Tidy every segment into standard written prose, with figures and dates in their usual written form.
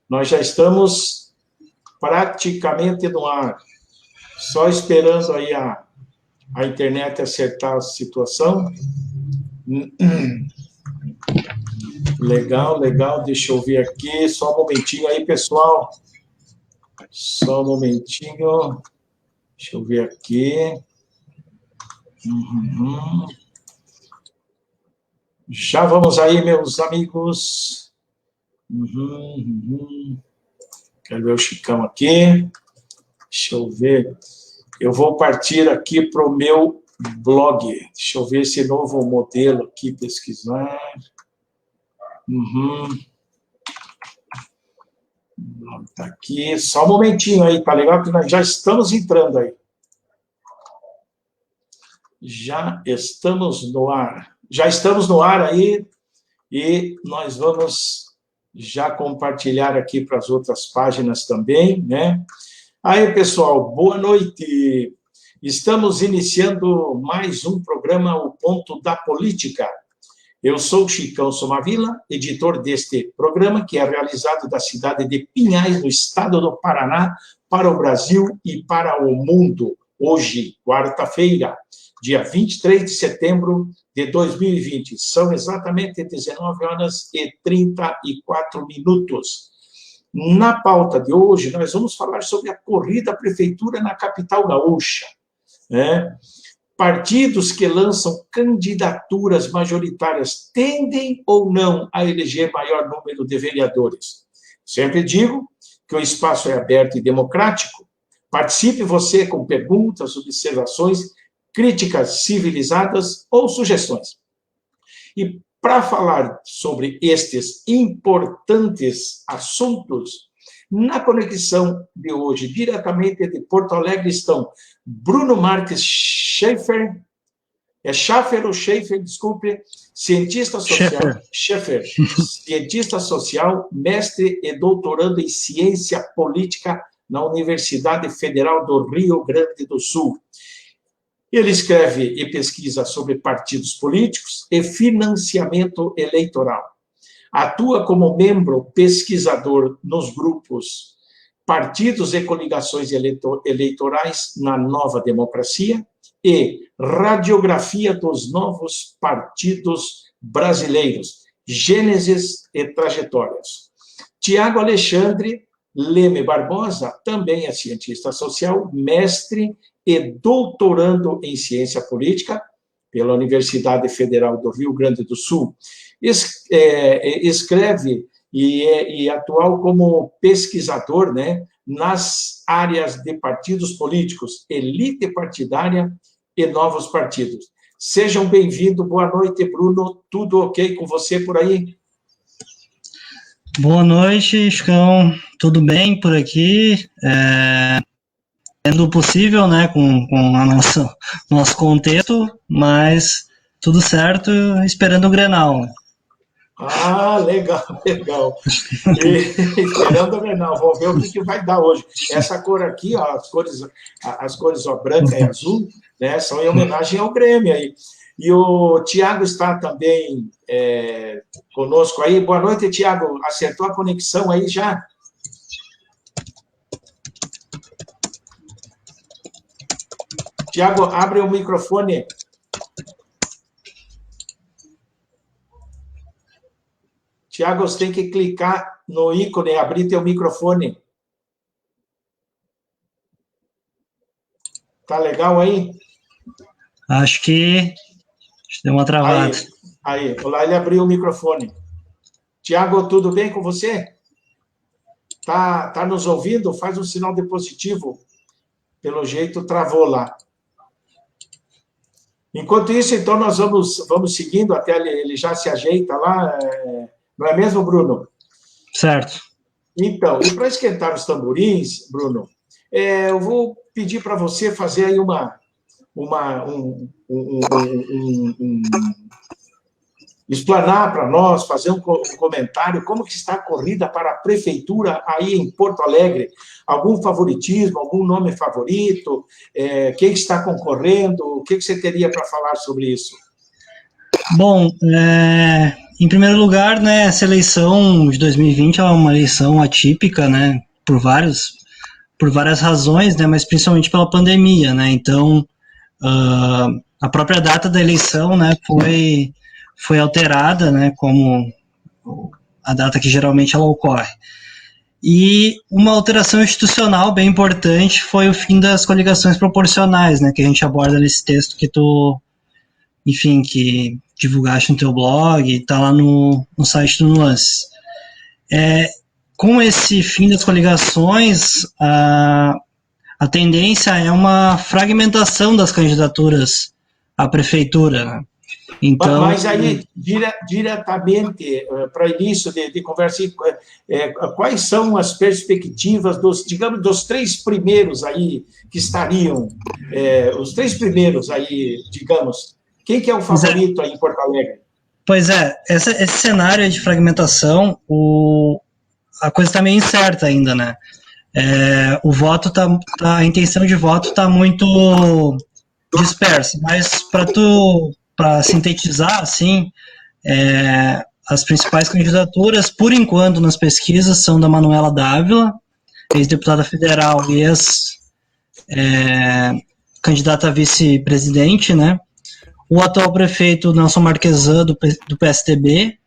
Nós já estamos praticamente no ar, só esperando aí a internet acertar a situação. Legal, legal, deixa eu ver aqui, só um momentinho aí, pessoal. Só um momentinho, deixa eu ver aqui. Já vamos aí, meus amigos. Quero ver o Chicão aqui. Deixa eu ver. Eu vou partir aqui para o meu blog. Deixa eu ver esse novo modelo aqui, pesquisar. Tá aqui. Só um momentinho aí, tá legal? Que nós já estamos entrando aí. Já estamos no ar. Já estamos no ar aí e nós vamos já compartilhar aqui para as outras páginas também, né? Aí, pessoal, boa noite. Estamos iniciando mais um programa, O Ponto da Política. Eu sou Chicão Somavila, editor deste programa, que é realizado da cidade de Pinhais, no estado do Paraná, para o Brasil e para o mundo. Hoje, quarta-feira, dia 23 de setembro de 2020. São exatamente 19h34. Na pauta de hoje, nós vamos falar sobre a corrida à prefeitura na capital gaúcha, né? Partidos que lançam candidaturas majoritárias tendem ou não a eleger maior número de vereadores? Sempre digo que o espaço é aberto e democrático. Participe você com perguntas, observações, críticas civilizadas ou sugestões. E para falar sobre estes importantes assuntos, na conexão de hoje, diretamente de Porto Alegre, estão Bruno Marques Schaeffer, Schaffer ou Schaeffer, desculpe, cientista social, Schaeffer, cientista social, mestre e doutorando em ciência política na Universidade Federal do Rio Grande do Sul. Ele escreve e pesquisa sobre partidos políticos e financiamento eleitoral. Atua como membro pesquisador nos grupos Partidos e Coligações Eleitorais na Nova Democracia e Radiografia dos Novos Partidos Brasileiros, Gênesis e Trajetórias. Tiago Alexandre Leme Barbosa também é cientista social, mestre e doutorando em ciência política pela Universidade Federal do Rio Grande do Sul. Escreve e atual como pesquisador, né, nas áreas de partidos políticos, elite partidária e novos partidos. Sejam bem-vindos, boa noite, Bruno, tudo ok com você por aí? Boa noite, Chicão, tudo bem por aqui? Sendo possível, né, com a nosso contexto, mas tudo certo, esperando o Grenal. Ah, legal, legal. Esperando o Grenal, vamos ver o que vai dar hoje. Essa cor aqui, ó, as cores ó, branca e azul, né, são em homenagem ao Grêmio aí. E o Tiago está também conosco aí. Boa noite, Tiago. Acertou a conexão aí já? Tiago, abre o microfone. Tiago, você tem que clicar no ícone e abrir teu microfone. Tá legal aí? Acho que deu uma travada. Aí, lá ele abriu o microfone. Tiago, tudo bem com você? Tá nos ouvindo? Faz um sinal de positivo. Pelo jeito, travou lá. Enquanto isso, então, nós vamos seguindo até ele já se ajeita lá. Não é mesmo, Bruno? Certo. Então, e para esquentar os tamborins, Bruno, eu vou pedir para você fazer aí explanar para nós, fazer um comentário, como que está a corrida para a prefeitura aí em Porto Alegre? Algum favoritismo, algum nome favorito? Quem está concorrendo? O que você teria para falar sobre isso? Bom, em primeiro lugar, né, essa eleição de 2020 é uma eleição atípica, né, por várias razões, né, mas principalmente pela pandemia, né, então a própria data da eleição, né, foi alterada, né, como a data que geralmente ela ocorre. E uma alteração institucional bem importante foi o fim das coligações proporcionais, né, que a gente aborda nesse texto que tu, enfim, que divulgaste no teu blog, está lá no site do Nuances. Com esse fim das coligações, a tendência é uma fragmentação das candidaturas à prefeitura, né? Então, mas aí, diretamente, para início de conversa, quais são as perspectivas digamos, dos 3 primeiros aí que estariam, os 3 primeiros aí, digamos, quem que é o favorito aí em Porto Alegre? Pois é, esse cenário de fragmentação, a coisa está meio incerta ainda, né? O voto a intenção de voto está muito dispersa, mas para sintetizar, assim, as principais candidaturas, por enquanto, nas pesquisas, são da Manuela Dávila, ex-deputada federal e ex-candidata a vice-presidente, né? O atual prefeito Nelson Marquesan, do PSDB,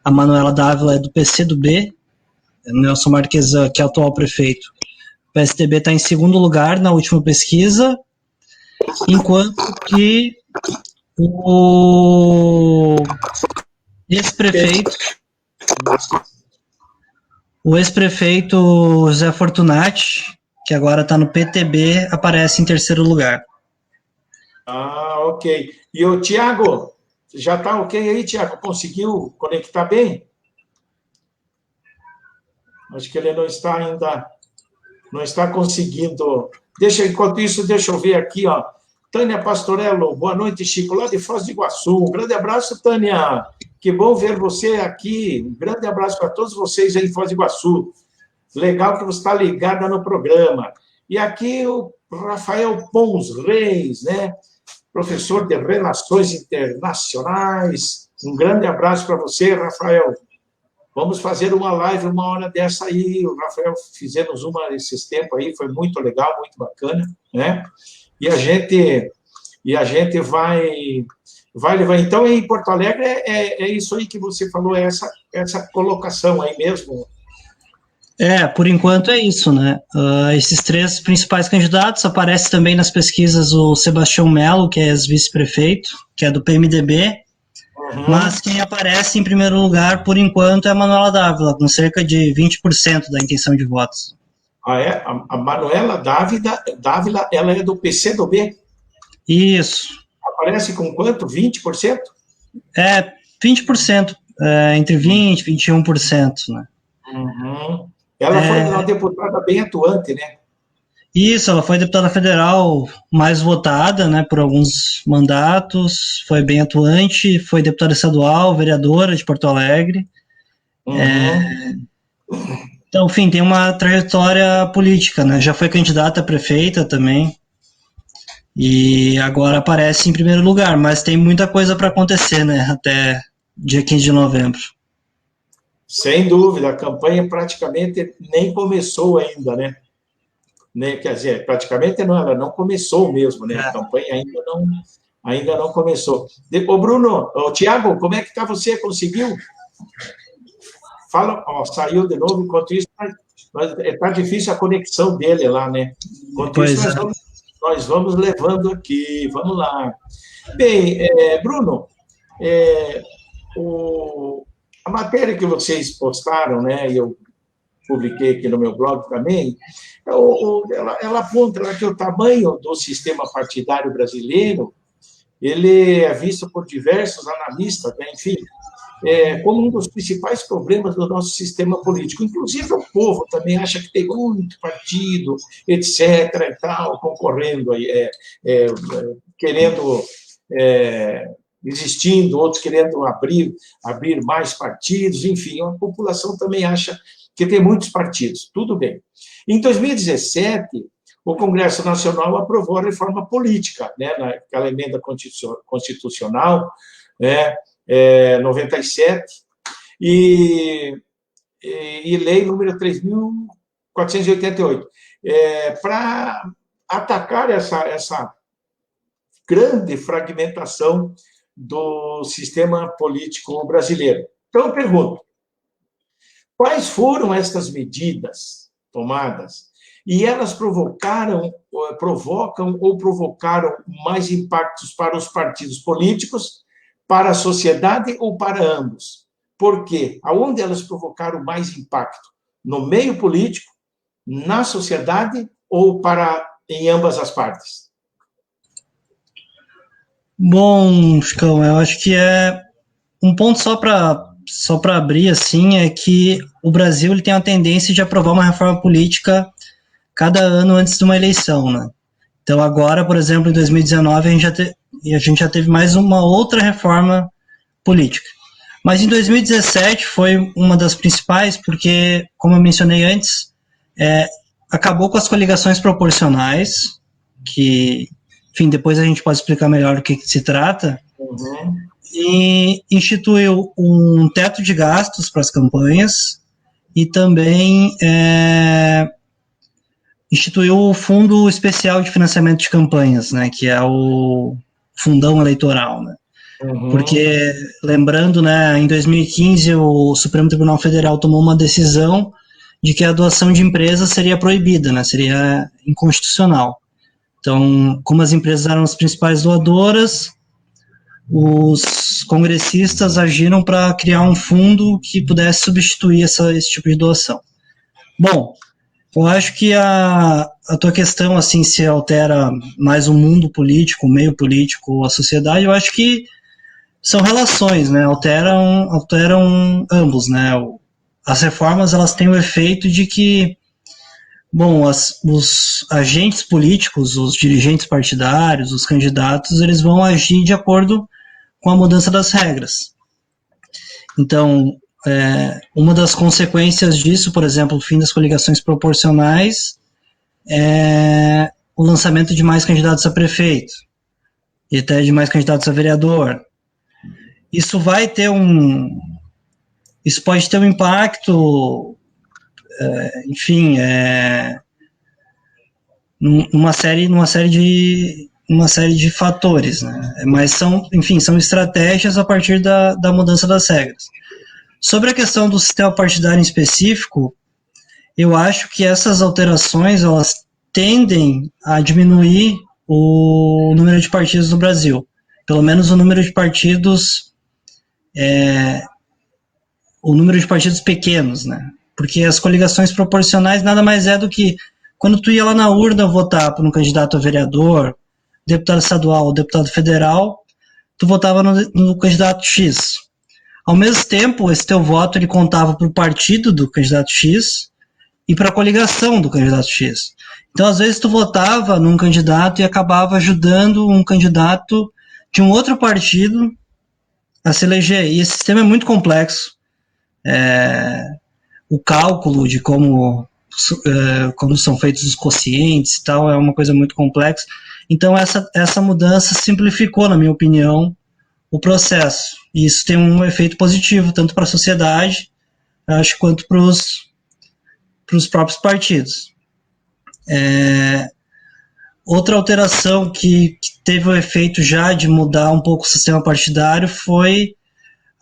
a Manuela Dávila é do PCdoB, Nelson Marquesan, que é o atual prefeito. O PSDB está em segundo lugar na última pesquisa, enquanto que o ex-prefeito José Fortunati, que agora está no PTB, aparece em terceiro lugar. Ok. E o Tiago, já está ok aí, Tiago? Conseguiu conectar bem? Acho que ele não está ainda, não está conseguindo. Enquanto isso, deixa eu ver aqui, ó. Tânia Pastorello, boa noite, Chico, lá de Foz do Iguaçu. Um grande abraço, Tânia. Que bom ver você aqui. Um grande abraço para todos vocês aí em Foz do Iguaçu. Legal que você está ligada no programa. E aqui o Rafael Pons Reis, né? Professor de Relações Internacionais. Um grande abraço para você, Rafael. Vamos fazer uma live uma hora dessa aí. O Rafael, fizemos uma esses tempos aí, foi muito legal, muito bacana, né? E a gente vai levar. Então, em Porto Alegre, é isso aí que você falou, essa colocação aí mesmo. Por enquanto é isso, né? Esses 3 principais candidatos, aparece também nas pesquisas o Sebastião Melo, que é ex-vice-prefeito, que é do PMDB, mas quem aparece em primeiro lugar, por enquanto, é a Manuela Dávila, com cerca de 20% da intenção de votos. É? A Manuela Dávila, ela é do PCdoB? Isso. Aparece com quanto? 20%? 20%, entre 20% e 21%, né? Ela foi uma deputada bem atuante, né? Isso, ela foi deputada federal mais votada, né, por alguns mandatos, foi bem atuante, foi deputada estadual, vereadora de Porto Alegre. Então, enfim, tem uma trajetória política, né? Já foi candidata a prefeita também. E agora aparece em primeiro lugar, mas tem muita coisa para acontecer, né? Até dia 15 de novembro. Sem dúvida, a campanha praticamente nem começou ainda, né? Quer dizer, praticamente não, ela não começou mesmo, né? A campanha ainda não começou. Ô, Bruno, ô, Tiago, como é que está você? Conseguiu? Fala, saiu de novo, enquanto isso, está difícil a conexão dele lá, né? Enquanto isso, nós vamos levando aqui, vamos lá. Bem, Bruno, a matéria que vocês postaram, né, e eu publiquei aqui no meu blog também, ela aponta que o tamanho do sistema partidário brasileiro, ele é visto por diversos analistas, né, enfim, como um dos principais problemas do nosso sistema político. Inclusive, o povo também acha que tem muito partido, etc., e tal, concorrendo aí, querendo, existindo, outros querendo abrir mais partidos, enfim, a população também acha que tem muitos partidos. Tudo bem. Em 2017, o Congresso Nacional aprovou a reforma política, né, naquela emenda constitucional, né, 97, e lei número 3.488, para atacar essa grande fragmentação do sistema político brasileiro. Então, eu pergunto, quais foram estas medidas tomadas e elas provocam ou provocaram mais impactos para os partidos políticos, para a sociedade ou para ambos? Por quê? Aonde elas provocaram mais impacto? No meio político, na sociedade ou em ambas as partes? Bom, Chicão, eu acho que é um ponto só para abrir, assim, é que o Brasil ele tem a tendência de aprovar uma reforma política cada ano antes de uma eleição, né? Então agora, por exemplo, em 2019, a gente já teve mais uma outra reforma política. Mas em 2017 foi uma das principais, porque, como eu mencionei antes, acabou com as coligações proporcionais, que, enfim, depois a gente pode explicar melhor do que se trata, e instituiu um teto de gastos para as campanhas e também instituiu o Fundo Especial de Financiamento de Campanhas, né, que é o fundão eleitoral, né? Porque, lembrando, né, em 2015 o Supremo Tribunal Federal tomou uma decisão de que a doação de empresas seria proibida, né, seria inconstitucional. Então, como as empresas eram as principais doadoras, os congressistas agiram para criar um fundo que pudesse substituir esse tipo de doação. Bom, eu acho que a tua questão, assim, se altera mais o mundo político, o meio político, a sociedade, eu acho que são relações, né? Alteram ambos, né? As reformas, elas têm o efeito de que, bom, os agentes políticos, os dirigentes partidários, os candidatos, eles vão agir de acordo com a mudança das regras. Então, uma das consequências disso, por exemplo, o fim das coligações proporcionais, é o lançamento de mais candidatos a prefeito e até de mais candidatos a vereador. Isso pode ter um impacto, enfim, numa série de fatores, né? Mas são estratégias a partir da mudança das regras. Sobre a questão do sistema partidário em específico, eu acho que essas alterações, elas tendem a diminuir o número de partidos no Brasil. Pelo menos o número de partidos pequenos, né? Porque as coligações proporcionais nada mais é do que quando tu ia lá na urna votar por um candidato a vereador, deputado estadual ou deputado federal, tu votava no candidato X. Ao mesmo tempo, esse teu voto ele contava para o partido do candidato X e para a coligação do candidato X. Então, às vezes, tu votava num candidato e acabava ajudando um candidato de um outro partido a se eleger. E esse sistema é muito complexo. O cálculo de como são feitos os quocientes e tal é uma coisa muito complexa. Então, essa mudança simplificou, na minha opinião, o processo. E isso tem um efeito positivo, tanto para a sociedade, acho, quanto para os próprios partidos. Outra alteração que teve o efeito já de mudar um pouco o sistema partidário foi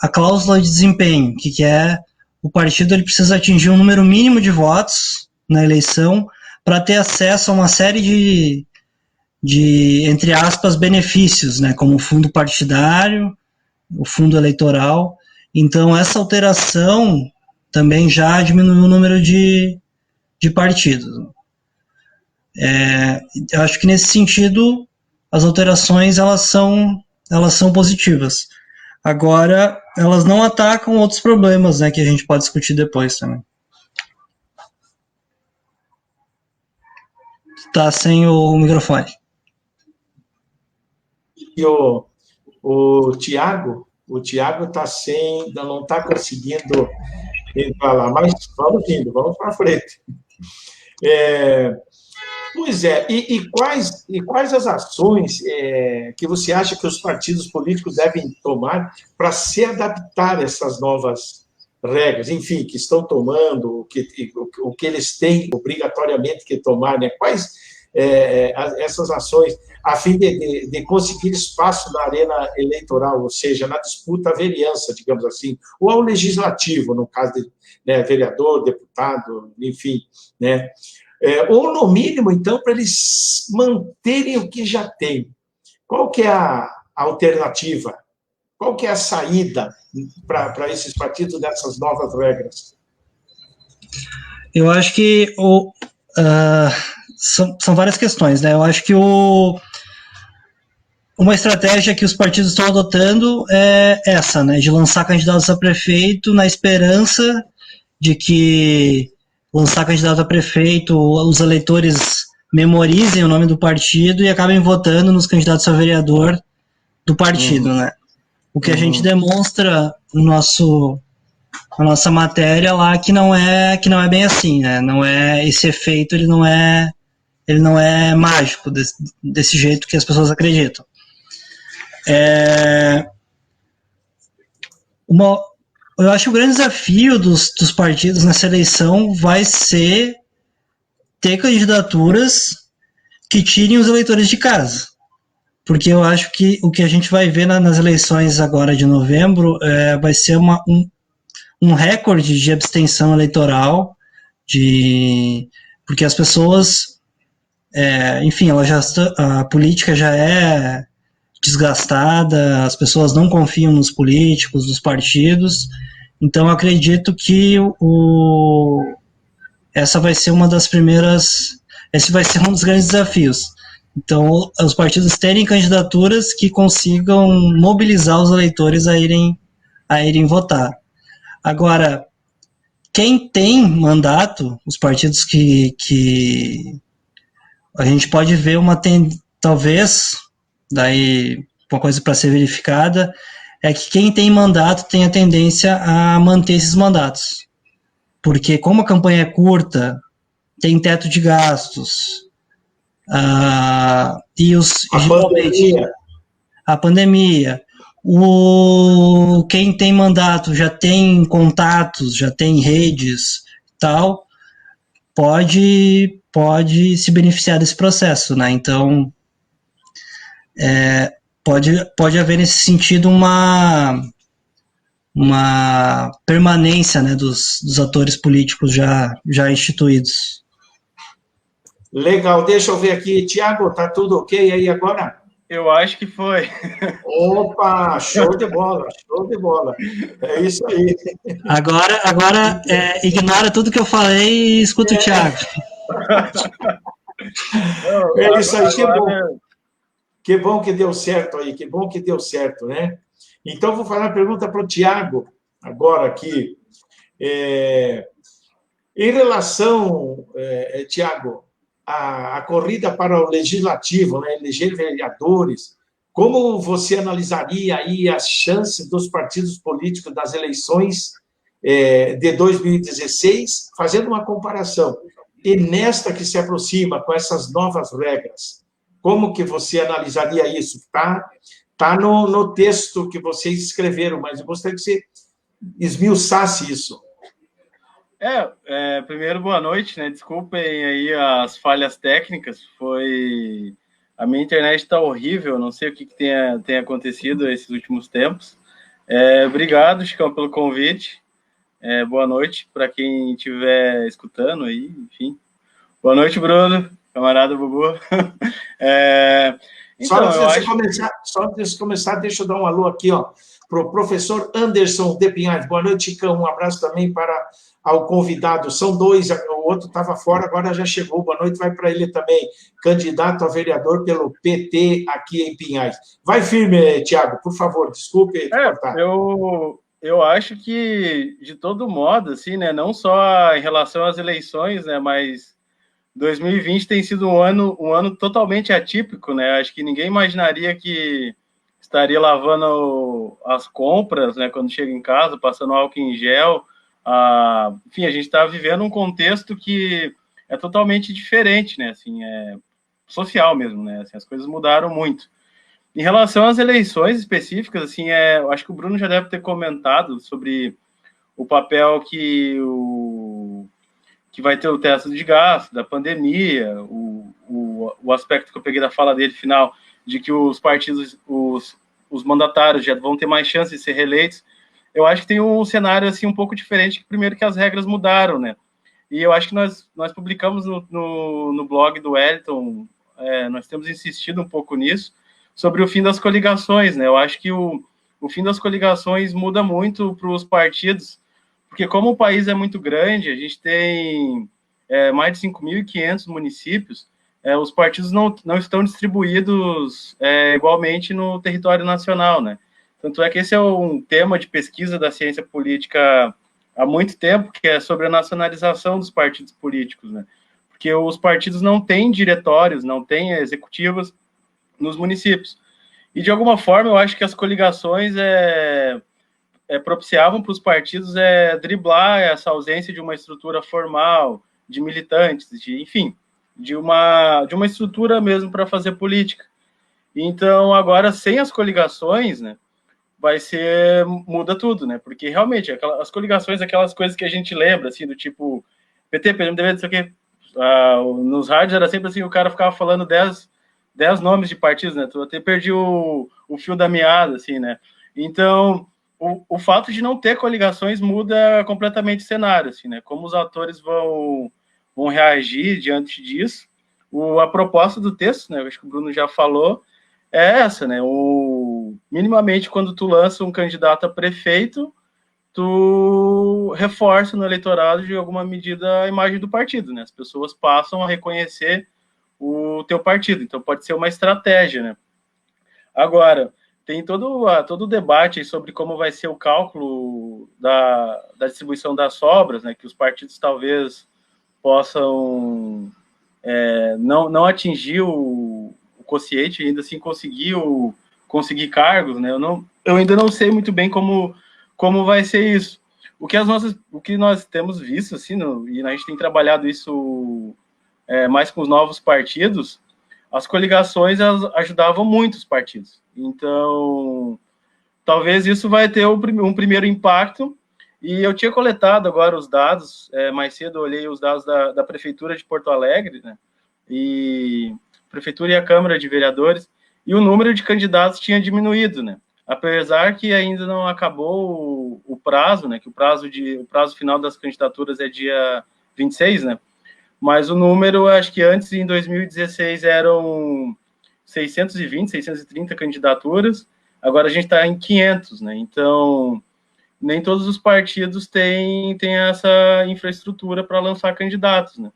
a cláusula de desempenho, que é o partido ele precisa atingir um número mínimo de votos na eleição para ter acesso a uma série de, entre aspas, benefícios, né, como o fundo partidário, o fundo eleitoral. Então, essa alteração também já diminuiu o número de partidos. Eu acho que, nesse sentido, as alterações elas são positivas. Agora, elas não atacam outros problemas, né, que a gente pode discutir depois também. Tá sem o microfone. E o Tiago está não está conseguindo falar, mas vamos indo, vamos para frente. Pois é, e quais as ações que você acha que os partidos políticos devem tomar para se adaptar a essas novas regras, enfim, que estão tomando, o que eles têm obrigatoriamente que tomar, né? Quais essas ações a fim de conseguir espaço na arena eleitoral, ou seja, na disputa à vereança, digamos assim, ou ao legislativo, no caso de, né, vereador, deputado, enfim, né? Ou, no mínimo, então, para eles manterem o que já têm. Qual que é a alternativa? Qual que é a saída para esses partidos dessas novas regras? Eu acho que são várias questões, né? Eu acho que uma estratégia que os partidos estão adotando é essa, né? De lançar candidatos a prefeito na esperança de que lançar candidato a prefeito, os eleitores memorizem o nome do partido e acabem votando nos candidatos a vereador do partido, né? O que a gente demonstra no na nossa matéria lá que não é bem assim, né? Não é esse efeito, ele não é mágico desse jeito que as pessoas acreditam. Eu acho que o grande desafio dos partidos nessa eleição vai ser ter candidaturas que tirem os eleitores de casa. Porque eu acho que o que a gente vai ver nas eleições agora de novembro vai ser um recorde de abstenção eleitoral, porque as pessoas, enfim, a política já é desgastada, as pessoas não confiam nos políticos, nos partidos, então eu acredito que essa vai ser uma das primeiras, esse vai ser um dos grandes desafios. Então, os partidos terem candidaturas que consigam mobilizar os eleitores a irem votar. Agora, quem tem mandato, os partidos que a gente pode ver talvez, daí uma coisa para ser verificada, é que quem tem mandato tem a tendência a manter esses mandatos. Porque como a campanha é curta, tem teto de gastos, a pandemia, quem tem mandato já tem contatos, já tem redes, tal, pode se beneficiar desse processo, né? Então, pode haver nesse sentido uma permanência, né, dos atores políticos já instituídos. Legal, deixa eu ver aqui. Tiago, tá tudo ok aí agora? Eu acho que foi. Opa, show de bola, show de bola. É isso aí. Agora ignora tudo que eu falei e escuta o Thiago. É isso aí, que bom. Que bom que deu certo aí, que bom que deu certo, né? Então, vou fazer uma pergunta para o Tiago, agora aqui. Em relação, Tiago, à corrida para o legislativo, né, eleger vereadores, como você analisaria aí as chances dos partidos políticos das eleições de 2016, fazendo uma comparação, e nesta que se aproxima com essas novas regras? Como que você analisaria isso? Tá no texto que vocês escreveram, mas eu gostaria que você esmiuçasse isso. Primeiro, boa noite, né? Desculpem aí as falhas técnicas, a minha internet está horrível, não sei o que tem acontecido esses últimos tempos. Obrigado, Chicão, pelo convite. Boa noite para quem estiver escutando aí, enfim. Boa noite, Bruno, camarada Bubu. Só antes de começar, deixa eu dar um alô aqui, ó, para o professor Anderson de Pinhais. Boa noite, Chicão. Um abraço também ao convidado. São dois, o outro estava fora, agora já chegou. Boa noite, vai para ele também, candidato a vereador pelo PT aqui em Pinhais. Vai firme, Tiago, por favor, desculpe cortar. Eu acho que, de todo modo, assim, né, não só em relação às eleições, né, mas 2020 tem sido um ano totalmente atípico, né? Acho que ninguém imaginaria que estaria lavando as compras, né, quando chega em casa, passando álcool em gel. Enfim, a gente está vivendo um contexto que é totalmente diferente, né? Assim, social mesmo, né? Assim, as coisas mudaram muito. Em relação às eleições específicas, assim, eu acho que o Bruno já deve ter comentado sobre o papel que vai ter o teto de gasto, da pandemia, o aspecto que eu peguei da fala dele final, de que os partidos, os mandatários já vão ter mais chance de ser reeleitos. Eu acho que tem um cenário assim um pouco diferente, primeiro que as regras mudaram, né? E eu acho que nós publicamos no blog do Wellington, nós temos insistido um pouco nisso, sobre o fim das coligações, né? Eu acho que o fim das coligações muda muito para os partidos, porque como o país é muito grande, a gente tem mais de 5.500 municípios, os partidos não estão distribuídos igualmente no território nacional, né? Tanto é que esse é um tema de pesquisa da ciência política há muito tempo, que é sobre a nacionalização dos partidos políticos, né? Porque os partidos não têm diretórios, não têm executivas nos municípios. E, de alguma forma, eu acho que as coligações propiciavam para os partidos driblar essa ausência de uma estrutura formal, de militantes, enfim, de uma estrutura mesmo para fazer política. Então, agora, sem as coligações, né, muda tudo, né? Porque realmente as coligações, aquelas coisas que a gente lembra, assim, do tipo PT, PMDB, não sei o quê, nos rádios era sempre assim, o cara ficava falando 10 nomes de partidos, né? Tu até perdi o fio da meada, assim, né? Então, o fato de não ter coligações muda completamente o cenário, assim, né? Como os atores vão reagir diante disso. A proposta do texto, né? Eu acho que o Bruno já falou, é essa, né? Minimamente, quando tu lança um candidato a prefeito, tu reforça no eleitorado, de alguma medida, a imagem do partido, né? As pessoas passam a reconhecer o teu partido. Então, pode ser uma estratégia, né? Agora, tem todo o debate sobre como vai ser o cálculo da distribuição das sobras, né? Que os partidos talvez possam não atingir o quociente, ainda assim conseguir cargos, né? Eu ainda não sei muito bem como vai ser isso. O que nós temos visto, assim, e a gente tem trabalhado isso mais com os novos partidos, as coligações ajudavam muito os partidos. Então, talvez isso vai ter um primeiro impacto. E eu tinha coletado agora os dados, mais cedo eu olhei os dados da Prefeitura de Porto Alegre, né? E a Prefeitura e a Câmara de Vereadores, e o número de candidatos tinha diminuído, né? Apesar que ainda não acabou o prazo, né? Que o prazo final das candidaturas é dia 26, né? Mas o número, acho que antes, em 2016, eram 620, 630 candidaturas, agora a gente está em 500, né? Então, nem todos os partidos têm essa infraestrutura para lançar candidatos, né?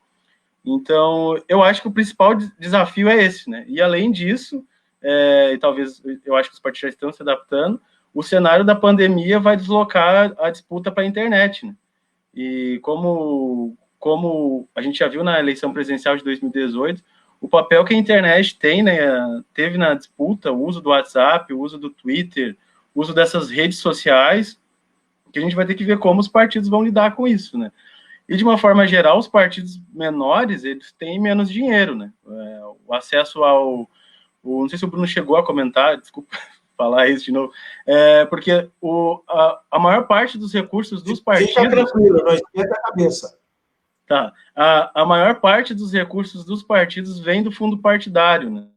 Então, eu acho que o principal desafio é esse, né? E, além disso, e talvez eu acho que os partidos já estão se adaptando, o cenário da pandemia vai deslocar a disputa para a internet, né? E como a gente já viu na eleição presidencial de 2018, o papel que a internet teve na disputa, o uso do WhatsApp, o uso do Twitter, o uso dessas redes sociais, que a gente vai ter que ver como os partidos vão lidar com isso, né? E, de uma forma geral, os partidos menores, eles têm menos dinheiro, né? O acesso não sei se o Bruno chegou a comentar, desculpa falar isso de novo, porque a maior parte dos recursos dos partidos... Fica tranquilo, não esquenta a cabeça. Tá. A maior parte dos recursos dos partidos vem do fundo partidário, né?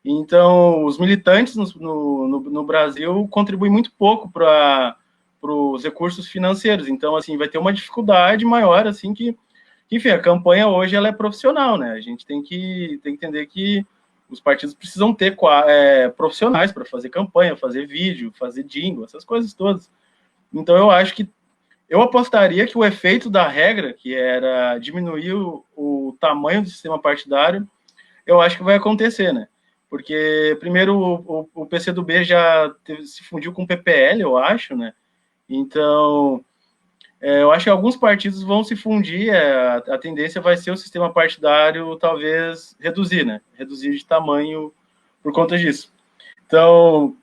Então, os militantes no Brasil contribuem muito pouco para os recursos financeiros. Então, assim, vai ter uma dificuldade maior, assim, enfim, a campanha hoje ela é profissional, né? A gente tem que entender que os partidos precisam ter profissionais para fazer campanha, fazer vídeo, fazer jingle, essas coisas todas. Então, eu apostaria que o efeito da regra, que era diminuir o tamanho do sistema partidário, eu acho que vai acontecer, né? Porque, primeiro, o PCdoB já se fundiu com o PPL, eu acho, né? Então, eu acho que alguns partidos vão se fundir, a tendência vai ser o sistema partidário talvez reduzir, né? Reduzir de tamanho por conta disso. Então,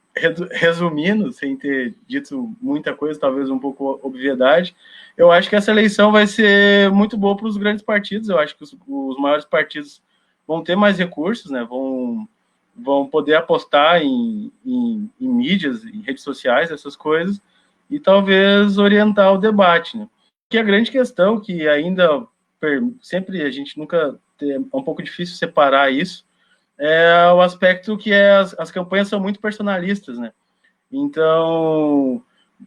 resumindo, sem ter dito muita coisa, talvez um pouco obviedade, eu acho que essa eleição vai ser muito boa para os grandes partidos. Eu acho que os maiores partidos vão ter mais recursos, né? Vão poder apostar em mídias, em redes sociais, essas coisas, e talvez orientar o debate, né? Que a grande questão, que ainda sempre a gente nunca é um pouco difícil separar isso, é o aspecto que as campanhas são muito personalistas, né? Então,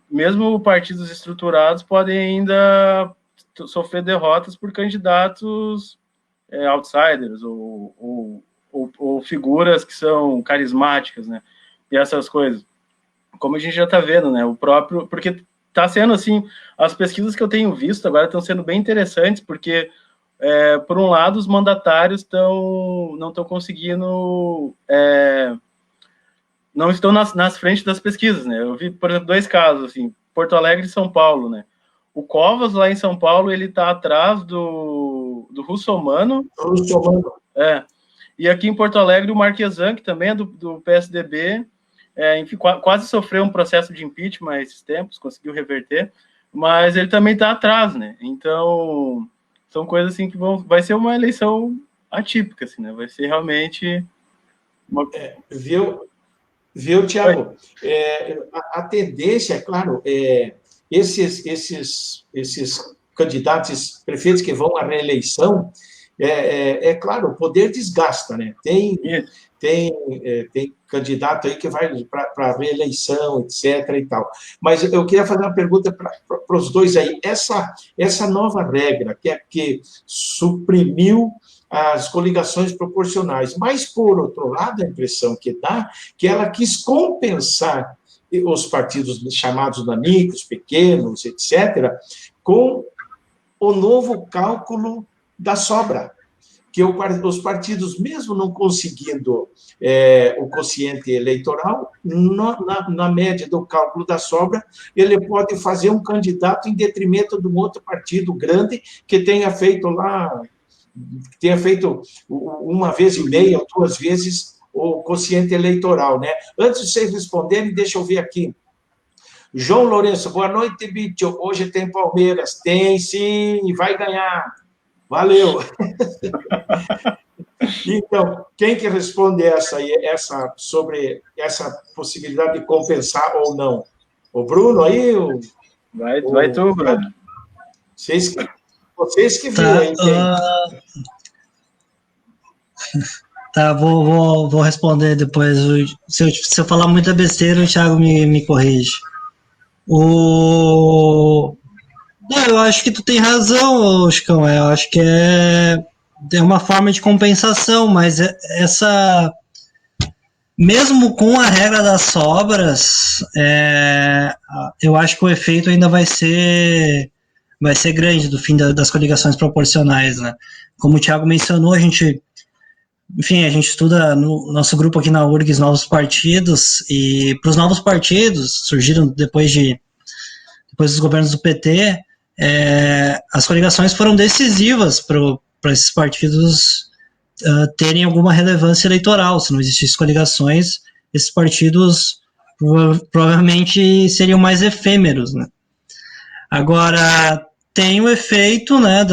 mesmo partidos estruturados podem ainda sofrer derrotas por candidatos outsiders ou figuras que são carismáticas, né? E essas coisas. Como a gente já está vendo, né? Porque está sendo assim, as pesquisas que eu tenho visto agora estão sendo bem interessantes, porque por um lado, os mandatários não estão conseguindo, não estão nas frentes das pesquisas, né? Eu vi, por exemplo, 2 casos, assim, Porto Alegre e São Paulo, né? O Covas, lá em São Paulo, ele está atrás do Russomano. E aqui em Porto Alegre, o Marquesan, que também é do PSDB, enfim, quase sofreu um processo de impeachment esses tempos, conseguiu reverter, mas ele também está atrás, né? Então, são coisas assim que vai ser uma eleição atípica, assim, né? Vai ser realmente Viu, Tiago? A tendência, é claro, esses candidatos, esses prefeitos que vão à reeleição, claro, o poder desgasta, né? Tem candidato aí que vai para a reeleição, etc. e tal. Mas eu queria fazer uma pergunta para os dois aí. Essa nova regra, que suprimiu as coligações proporcionais, mas, por outro lado, a impressão que dá que ela quis compensar os partidos chamados nanicos, pequenos, etc., com o novo cálculo da sobra, que os partidos, mesmo não conseguindo o quociente eleitoral, na média do cálculo da sobra, ele pode fazer um candidato em detrimento de um outro partido grande que tenha feito uma vez e meia ou 2 vezes o quociente eleitoral, né? Antes de vocês responderem, deixa eu ver aqui. João Lourenço, boa noite, Bicho. Hoje tem Palmeiras. Tem, sim, vai ganhar. Valeu. Então, quem que responde sobre essa possibilidade de compensar ou não? O Bruno aí? Vai tu, Bruno. Vocês que viram, Tá, vou responder depois. Se eu falar muita besteira, o Thiago me corrige. Eu acho que tu tem razão, Chicão. Eu acho que é uma forma de compensação, mas mesmo com a regra das sobras, eu acho que o efeito ainda vai ser grande do fim das coligações proporcionais, né? Como o Thiago mencionou, a gente estuda no nosso grupo aqui na URGS novos partidos, e para os novos partidos, surgiram depois dos governos do PT, as coligações foram decisivas para esses partidos terem alguma relevância eleitoral. Se não existissem coligações, esses partidos provavelmente seriam mais efêmeros, né? Agora, tem o efeito, né,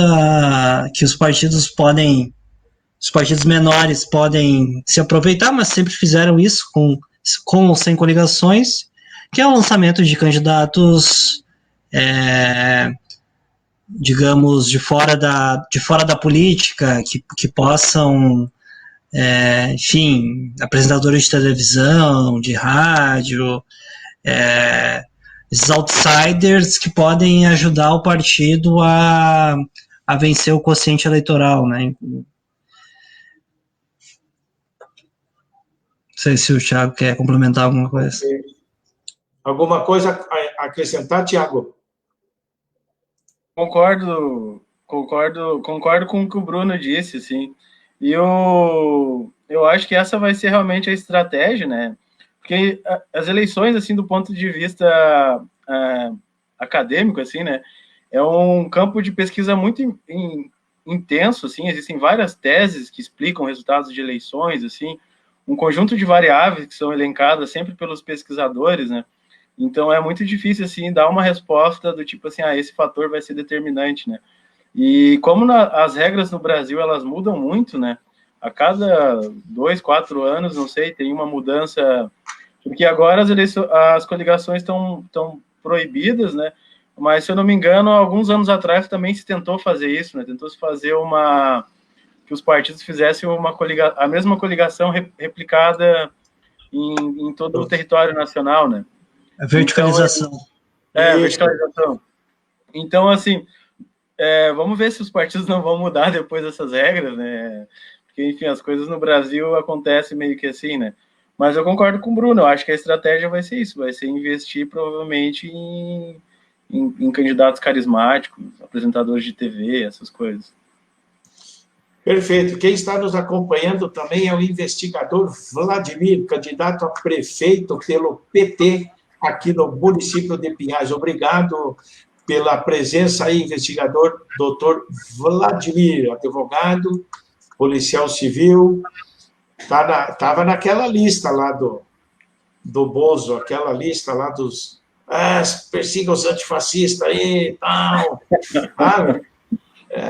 que os partidos menores podem se aproveitar, mas sempre fizeram isso com ou sem coligações, que é o lançamento de candidatos, digamos, de fora da política, que possam, enfim, apresentadores de televisão, de rádio, esses outsiders que podem ajudar o partido a vencer o quociente eleitoral, né? Não sei se o Thiago quer complementar alguma coisa. Alguma coisa a acrescentar, Thiago? Concordo com o que o Bruno disse, assim. E eu acho que essa vai ser realmente a estratégia, né? Porque as eleições, assim, do ponto de vista acadêmico, assim, né? É um campo de pesquisa muito intenso, assim. Existem várias teses que explicam resultados de eleições, assim. um conjunto de variáveis que são elencadas sempre pelos pesquisadores, né? Então é muito difícil assim dar uma resposta do tipo assim, esse fator vai ser determinante, né? E como as regras no Brasil elas mudam muito, né? A cada 2, 4 anos, não sei, tem uma mudança, porque agora as coligações estão proibidas, né? Mas se eu não me engano, alguns anos atrás também se tentou fazer isso, né? Tentou se fazer que os partidos fizessem a mesma coligação replicada em todo o território nacional, né? A verticalização. Então, verticalização. Então, assim, vamos ver se os partidos não vão mudar depois dessas regras, né? Porque, enfim, as coisas no Brasil acontecem meio que assim, né? Mas eu concordo com o Bruno, eu acho que a estratégia vai ser isso, vai ser investir provavelmente em candidatos carismáticos, apresentadores de TV, essas coisas. Perfeito. Quem está nos acompanhando também é o investigador Vladimir, candidato a prefeito pelo PT aqui no município de Pinhais. Obrigado pela presença aí, investigador doutor Vladimir, advogado, policial civil. Estava naquela lista lá do Bozo, aquela lista lá dos... persiga os antifascistas aí e tal.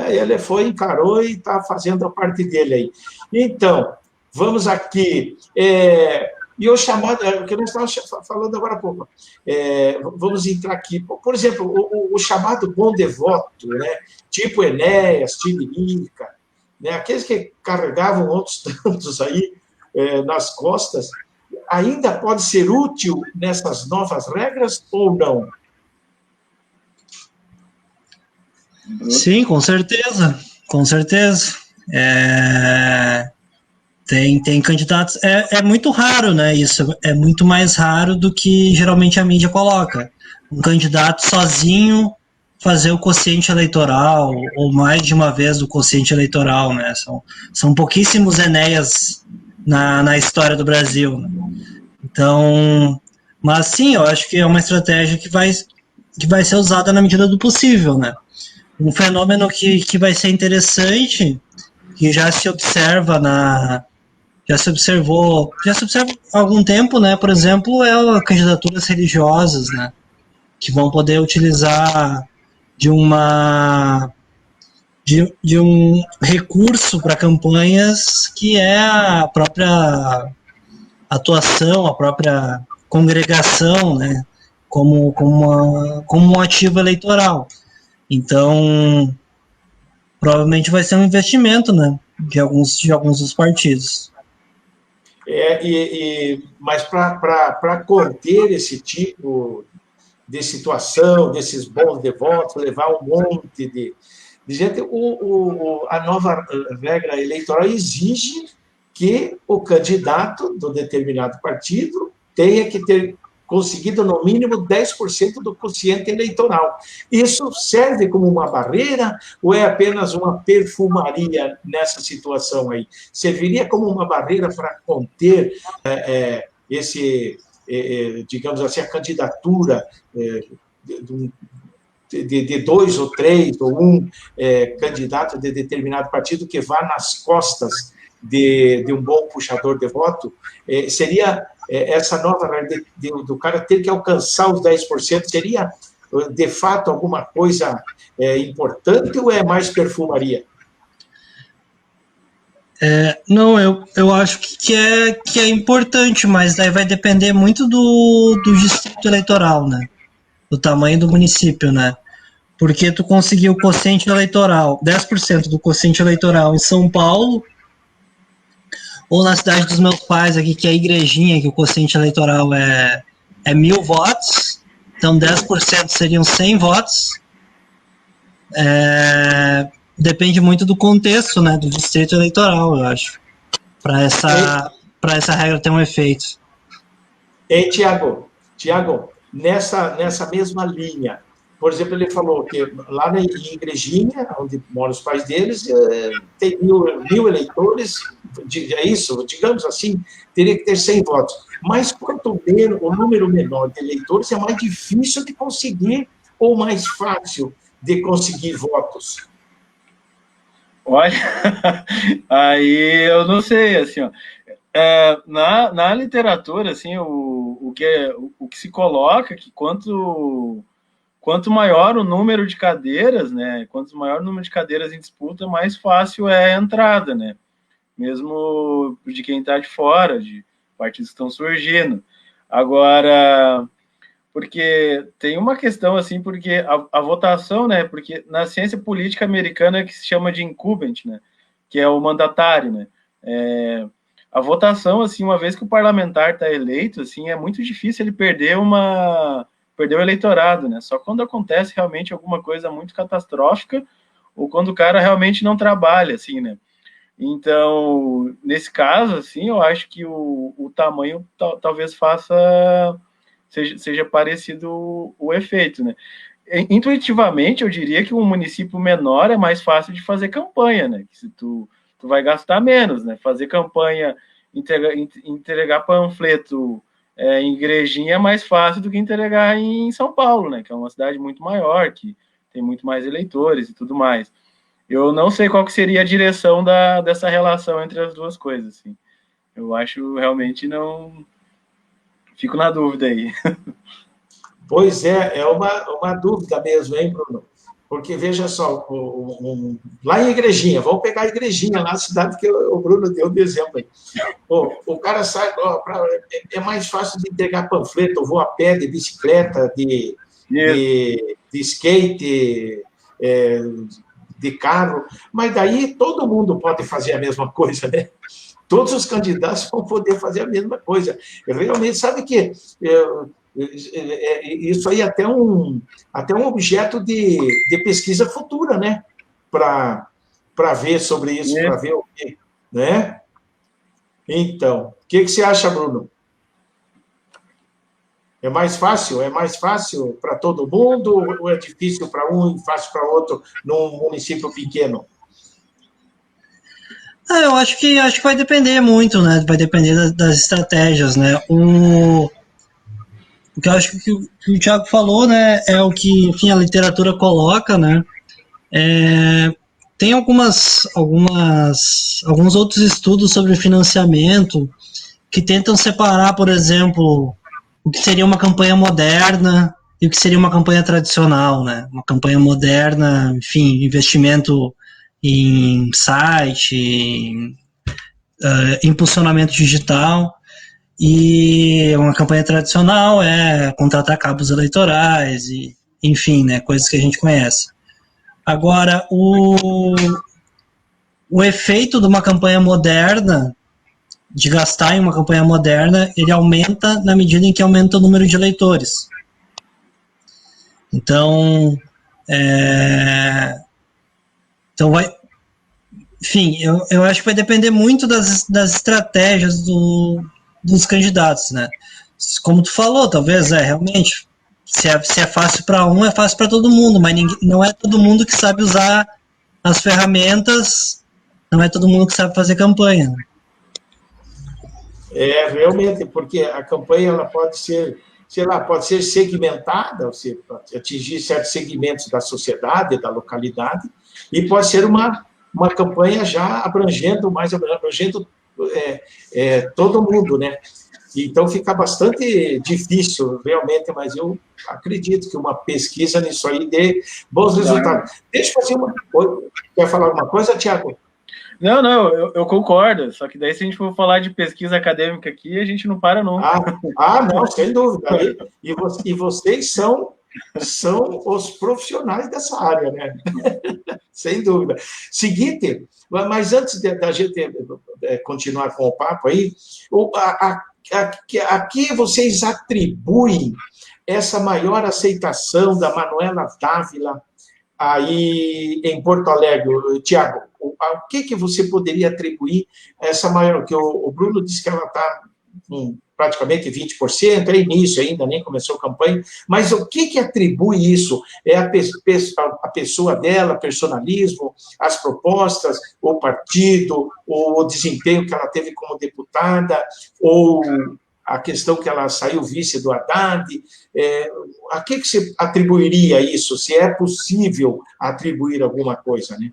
Ele encarou e está fazendo a parte dele aí. Então, vamos aqui. E o chamado, que nós estávamos falando agora há pouco, vamos entrar aqui. Por exemplo, o chamado bom devoto, né? Tipo Enéas, Tiririca, né? Aqueles que carregavam outros tantos aí nas costas, ainda pode ser útil nessas novas regras ou não? Sim, com certeza, com certeza. Tem candidatos. É muito raro, né? Isso é muito mais raro do que geralmente a mídia coloca. Um candidato sozinho fazer o quociente eleitoral, ou mais de uma vez o quociente eleitoral, né? São pouquíssimos Enéas na história do Brasil. Né? Então, mas sim, eu acho que é uma estratégia que vai ser usada na medida do possível, né? Um fenômeno que vai ser interessante, que já se observa já se observa há algum tempo, né? Por exemplo, candidaturas religiosas, né? Que vão poder utilizar de um recurso para campanhas que é a própria atuação, a própria congregação, né? Como um ativo eleitoral. Então, provavelmente vai ser um investimento, né, de alguns dos partidos. Mas para conter esse tipo de situação, desses bons devotos, levar um monte de gente, a nova regra eleitoral exige que o candidato do determinado partido tenha que ter conseguido, no mínimo, 10% do quociente eleitoral. Isso serve como uma barreira ou é apenas uma perfumaria nessa situação aí? Serviria como uma barreira para conter digamos assim, a candidatura de 2 ou 3 ou um candidato de determinado partido que vá nas costas de um bom puxador de voto? Seria essa nova regra do cara ter que alcançar os 10%, seria, de fato, alguma coisa importante ou é mais perfumaria? Não, eu acho que é importante, mas daí vai depender muito do distrito eleitoral, né? Do tamanho do município, né? Porque tu conseguiu o quociente eleitoral, 10% do quociente eleitoral em São Paulo, ou na cidade dos meus pais aqui, que é a Igrejinha, que o quociente eleitoral é 1.000 votos, então 10% seriam 100 votos. Depende muito do contexto, né, do distrito eleitoral, eu acho, para essa regra ter um efeito. E Tiago, nessa mesma linha, por exemplo, ele falou que lá em Igrejinha, onde moram os pais deles, tem mil eleitores, é isso, digamos assim, teria que ter 100 votos. Mas quanto o número menor de eleitores, é mais difícil de conseguir ou mais fácil de conseguir votos? Olha, aí eu não sei, assim, ó. Na literatura, assim, o que se coloca que quanto maior o número de cadeiras, né, quanto maior o número de cadeiras em disputa, mais fácil é a entrada, né, mesmo de quem está de fora, de partidos que estão surgindo. Agora, porque tem uma questão, assim, porque a votação, né, porque na ciência política americana que se chama de incumbent, né, que é o mandatário, né, a votação, assim, uma vez que o parlamentar está eleito, assim, é muito difícil ele perder o eleitorado, né? Só quando acontece realmente alguma coisa muito catastrófica ou quando o cara realmente não trabalha, assim, né? Então, nesse caso, assim, eu acho que o tamanho talvez seja parecido o efeito, né? Intuitivamente, eu diria que um município menor é mais fácil de fazer campanha, né? Que se tu vai gastar menos, né? Fazer campanha, entregar panfleto em igrejinha é mais fácil do que entregar em São Paulo, né? Que é uma cidade muito maior, que tem muito mais eleitores e tudo mais. Eu não sei qual que seria a direção dessa relação entre as duas coisas, assim. Eu acho realmente não... Fico na dúvida aí. Pois é uma dúvida mesmo, hein, Bruno? Porque, veja só, lá em Igrejinha, vamos pegar a Igrejinha, lá na cidade que o Bruno deu de exemplo aí. O cara sai, é mais fácil de entregar panfleto, eu vou a pé, de bicicleta, de skate, de carro, mas daí todo mundo pode fazer a mesma coisa, né? Todos os candidatos vão poder fazer a mesma coisa. Eu realmente, sabe que isso aí é até um objeto de pesquisa futura, né? Para ver sobre isso, para ver o quê, né? Então, o que você acha, Bruno? É mais fácil? É mais fácil para todo mundo ou é difícil para um e fácil para outro num município pequeno? Eu acho que vai depender muito, né? Vai depender das estratégias, né? O que eu acho que o Thiago falou, né? É o que, enfim, a literatura coloca, né? Tem alguns outros estudos sobre financiamento que tentam separar, por exemplo, o que seria uma campanha moderna e o que seria uma campanha tradicional, né? Uma campanha moderna, enfim, investimento em site, em impulsionamento digital, e uma campanha tradicional é contratar cabos eleitorais, e, enfim, né, coisas que a gente conhece. Agora, o efeito de uma campanha moderna, de gastar em uma campanha moderna, ele aumenta na medida em que aumenta o número de eleitores. Então, vai... Enfim, eu acho que vai depender muito das estratégias dos candidatos, né? Como tu falou, talvez, realmente, se é fácil para um, é fácil para todo mundo, mas não é todo mundo que sabe usar as ferramentas, não é todo mundo que sabe fazer campanha. Realmente, porque a campanha ela pode ser, sei lá, pode ser segmentada, ou seja, pode atingir certos segmentos da sociedade, da localidade, e pode ser uma campanha já abrangendo todo mundo, né? Então fica bastante difícil, realmente, mas eu acredito que uma pesquisa nisso aí dê bons resultados. Deixa eu fazer uma coisa. Quer falar alguma coisa, Tiago? Não, eu concordo, só que daí se a gente for falar de pesquisa acadêmica aqui, a gente não para nunca. Não, sem dúvida. E vocês são os profissionais dessa área, né? Sem dúvida. Seguinte, mas antes da gente continuar com o papo aí, a que vocês atribuem essa maior aceitação da Manuela Dávila aí em Porto Alegre, Tiago? O que você poderia atribuir essa maior, que o Bruno disse que ela está praticamente 20%, é início ainda, nem começou a campanha, mas o que atribui isso? É a pessoa dela, personalismo, as propostas, o partido, o desempenho que ela teve como deputada, ou a questão que ela saiu vice do Haddad? A que você atribuiria isso, se é possível atribuir alguma coisa, né?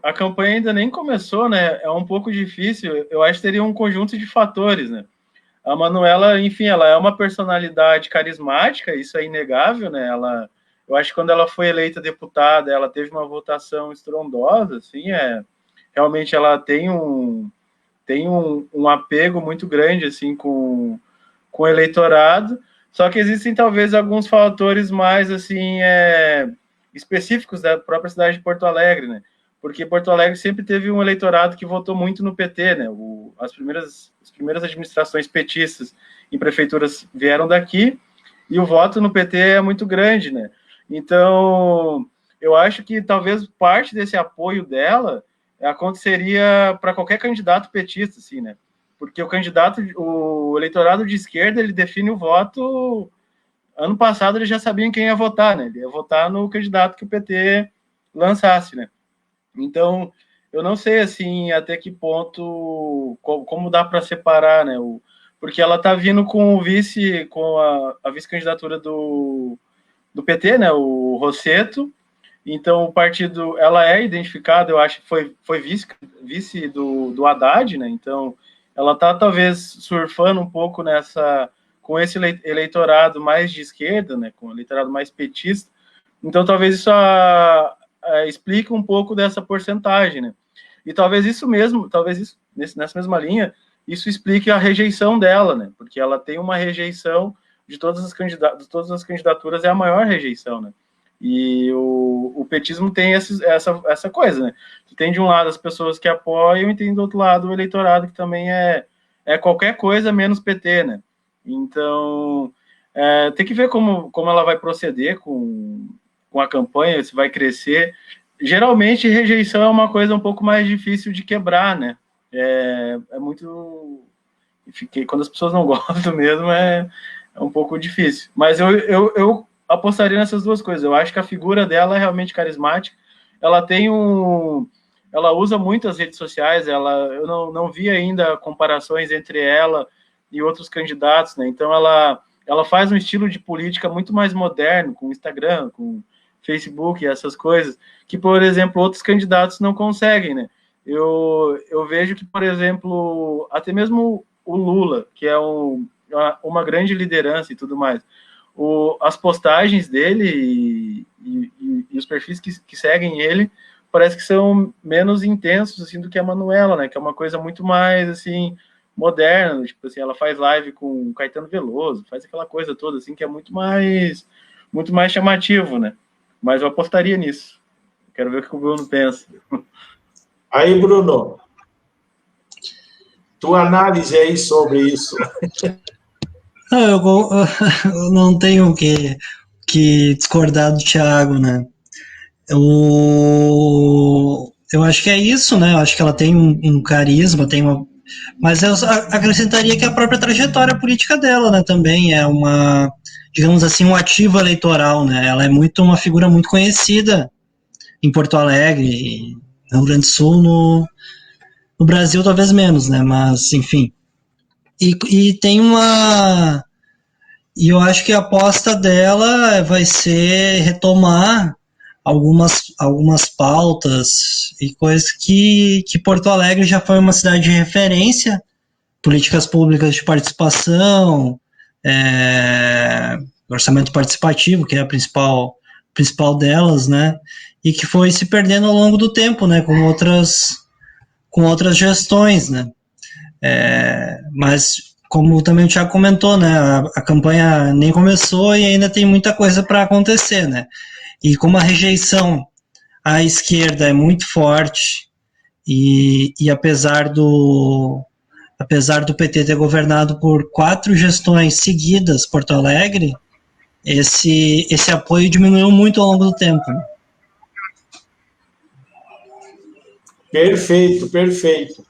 A campanha ainda nem começou, né? É um pouco difícil. Eu acho que teria um conjunto de fatores, né? A Manuela, enfim, ela é uma personalidade carismática, isso é inegável, né? Eu acho que quando ela foi eleita deputada, ela teve uma votação estrondosa, assim, realmente ela tem um apego muito grande, assim, com o eleitorado, só que existem talvez alguns fatores mais, assim, específicos da própria cidade de Porto Alegre, né? Porque Porto Alegre sempre teve um eleitorado que votou muito no PT, né? As primeiras administrações petistas em prefeituras vieram daqui, e o voto no PT é muito grande, né? Então, eu acho que talvez parte desse apoio dela aconteceria para qualquer candidato petista, assim, né? Porque o eleitorado de esquerda, ele define o voto. Ano passado eles já sabiam quem ia votar, né? Ele ia votar no candidato que o PT lançasse, né? Então, eu não sei, assim, até que ponto, como dá para separar, né? Porque ela está vindo com a vice-candidatura do PT, né? O Rosseto. Então, o partido, ela é identificada, eu acho que foi vice do Haddad, né? Então, ela está talvez surfando um pouco com esse eleitorado mais de esquerda, né? Com o eleitorado mais petista. Então, talvez isso explique um pouco dessa porcentagem, né? E talvez isso, nessa mesma linha, isso explique a rejeição dela, né? Porque ela tem uma rejeição de todas as candidaturas, é a maior rejeição, né? E o petismo tem essa coisa, né? Tem de um lado as pessoas que apoiam e tem do outro lado o eleitorado que também é qualquer coisa menos PT, né? Então, tem que ver como ela vai proceder com a campanha, se vai crescer. Geralmente, rejeição é uma coisa um pouco mais difícil de quebrar, né? É muito... Quando as pessoas não gostam mesmo, é um pouco difícil. Mas eu apostaria nessas duas coisas. Eu acho que a figura dela é realmente carismática. Ela tem ela usa muito as redes sociais. Eu não vi ainda comparações entre ela e outros candidatos, né? Então ela faz um estilo de política muito mais moderno, com Instagram, com Facebook, essas coisas, que, por exemplo, outros candidatos não conseguem, né? Eu vejo que, por exemplo, até mesmo o Lula, que é uma grande liderança e tudo mais, as postagens dele e os perfis que seguem ele parece que são menos intensos assim do que a Manuela, né? Que é uma coisa muito mais assim moderna, tipo assim, ela faz live com Caetano Veloso, faz aquela coisa toda assim que é muito mais chamativo, né? Mas eu apostaria nisso. Quero ver o que o Bruno pensa. Aí, Bruno, tua análise aí sobre isso. Eu não tenho que discordar do Thiago, né? Eu acho que é isso, né? Eu acho que ela tem um carisma, mas eu acrescentaria que a própria trajetória política dela, né, também é digamos assim, um ativo eleitoral, né? Ela é uma figura muito conhecida em Porto Alegre, no Rio Grande do Sul, no Brasil talvez menos, né? Mas, enfim. E tem E eu acho que a aposta dela vai ser retomar algumas pautas e coisas que Porto Alegre já foi uma cidade de referência, políticas públicas de participação, orçamento participativo, que é a principal delas, né? E que foi se perdendo ao longo do tempo, né? Com outras gestões, né? Mas como também o Thiago comentou, né, a campanha nem começou e ainda tem muita coisa para acontecer, né? E como a rejeição à esquerda é muito forte e apesar do PT ter governado por 4 gestões seguidas Porto Alegre, esse apoio diminuiu muito ao longo do tempo. Né? Perfeito, perfeito.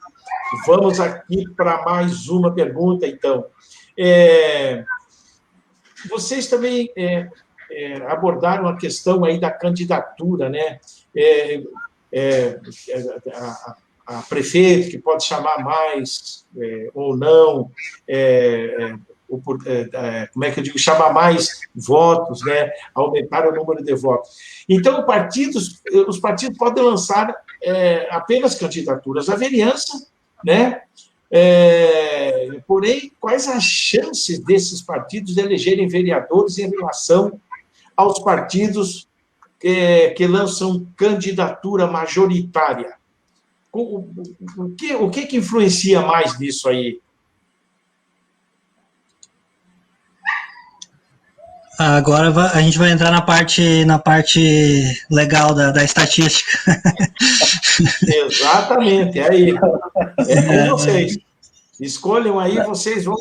Vamos aqui para mais uma pergunta, então. Vocês também abordaram a questão aí da candidatura, né? A prefeito, que pode chamar mais ou não, como é que eu digo, chamar mais votos, né, aumentar o número de votos. Então, os partidos podem lançar apenas candidaturas à vereança, né? Porém, quais as chances desses partidos de elegerem vereadores em relação aos partidos que lançam candidatura majoritária? O que influencia mais nisso aí? Agora a gente vai entrar na parte legal da estatística. Exatamente, é aí. É com vocês. Escolham aí, vocês vão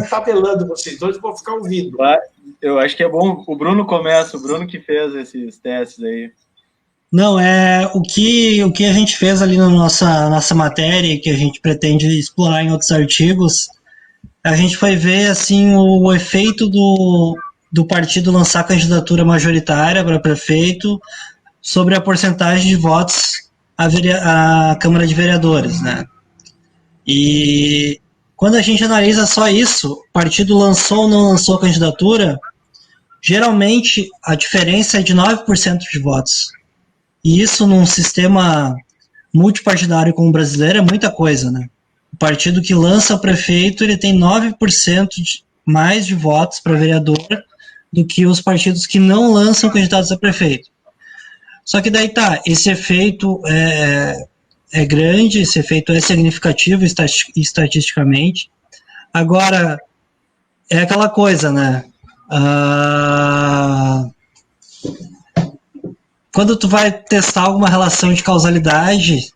tabelando, vocês dois vão ficar ouvindo. Eu acho que é bom, o Bruno começa, o Bruno que fez esses testes aí. Não, o que a gente fez ali na nossa matéria, que a gente pretende explorar em outros artigos, a gente foi ver assim o efeito do partido lançar candidatura majoritária para prefeito sobre a porcentagem de votos à Câmara de Vereadores, né? E quando a gente analisa só isso, o partido lançou ou não lançou a candidatura, geralmente a diferença é de 9% de votos. E isso num sistema multipartidário como o brasileiro é muita coisa, né? O partido que lança o prefeito, ele tem 9% mais de votos para vereador do que os partidos que não lançam candidatos a prefeito. Só que daí esse efeito é grande, esse efeito é significativo estatisticamente. Agora, é aquela coisa, né? Quando tu vai testar alguma relação de causalidade,